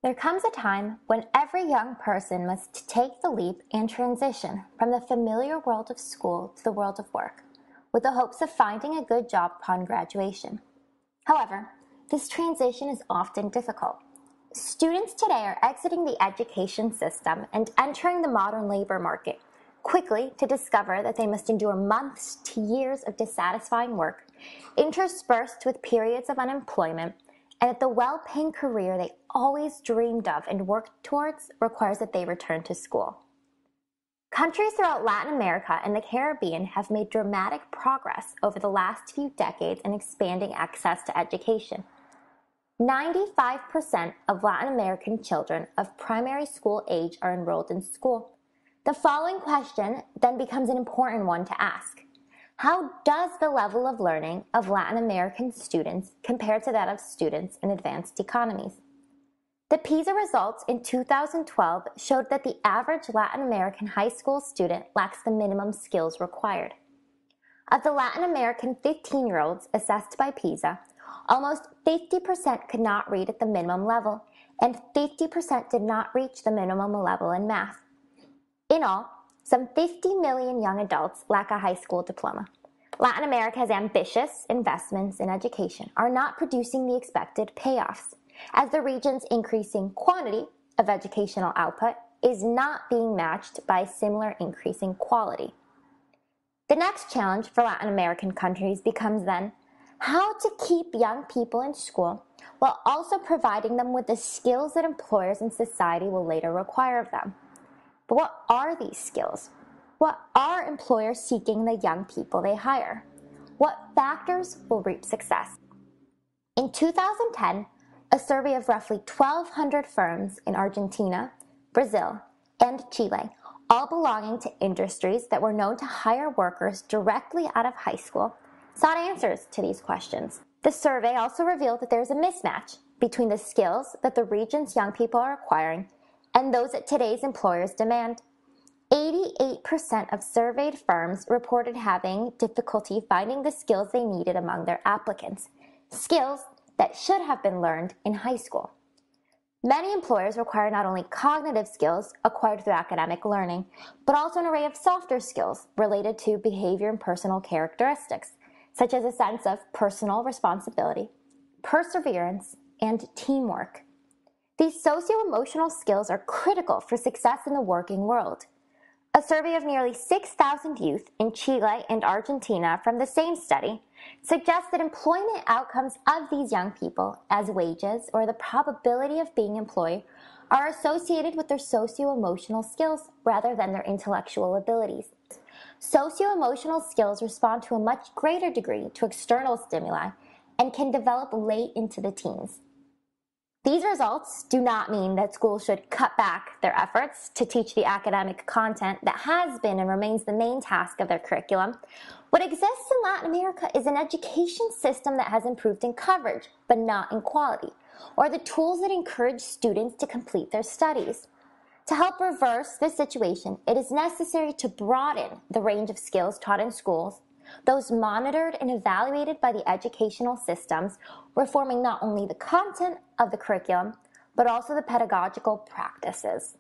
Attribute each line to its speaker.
Speaker 1: There comes a time when every young person must take the leap and transition from the familiar world of school to the world of work, with the hopes of finding a good job upon graduation. However, this transition is often difficult. Students today are exiting the education system and entering the modern labor market quickly to discover that they must endure months to years of dissatisfying work, interspersed with periods of unemployment, and that the well-paying career they always dreamed of and worked towards requires that they return to school. Countries throughout Latin America and the Caribbean have made dramatic progress over the last few decades in expanding access to education. 95% of Latin American children of primary school age are enrolled in school. The following question then becomes an important one to ask. How does the level of learning of Latin American students compare to that of students in advanced economies? The PISA results in 2012 showed that the average Latin American high school student lacks the minimum skills required. Of the Latin American 15-year-olds assessed by PISA, almost 50% could not read at the minimum level, and 50% did not reach the minimum level in math. In all, some 50 million young adults lack a high school diploma. Latin America's ambitious investments in education are not producing the expected payoffs, as the region's increasing quantity of educational output is not being matched by a similar increase in quality. The next challenge for Latin American countries becomes then how to keep young people in school while also providing them with the skills that employers and society will later require of them. But what are these skills? What are employers seeking the young people they hire? What factors will reap success? In 2010, a survey of roughly 1,200 firms in Argentina, Brazil, and Chile, all belonging to industries that were known to hire workers directly out of high school, sought answers to these questions. The survey also revealed that there is a mismatch between the skills that the region's young people are acquiring and those that today's employers demand. 88% of surveyed firms reported having difficulty finding the skills they needed among their applicants, skills that should have been learned in high school. Many employers require not only cognitive skills acquired through academic learning, but also an array of softer skills related to behavior and personal characteristics, such as a sense of personal responsibility, perseverance, and teamwork. These socio-emotional skills are critical for success in the working world. A survey of nearly 6,000 youth in Chile and Argentina from the same study suggests that employment outcomes of these young people, as wages or the probability of being employed, are associated with their socio-emotional skills rather than their intellectual abilities. Socio-emotional skills respond to a much greater degree to external stimuli and can develop late into the teens. These results do not mean that schools should cut back their efforts to teach the academic content that has been and remains the main task of their curriculum. What exists in Latin America is an education system that has improved in coverage, but not in quality, or the tools that encourage students to complete their studies. To help reverse this situation, it is necessary to broaden the range of skills taught in schools, those monitored and evaluated by the educational systems, reforming not only the content of the curriculum, but also the pedagogical practices.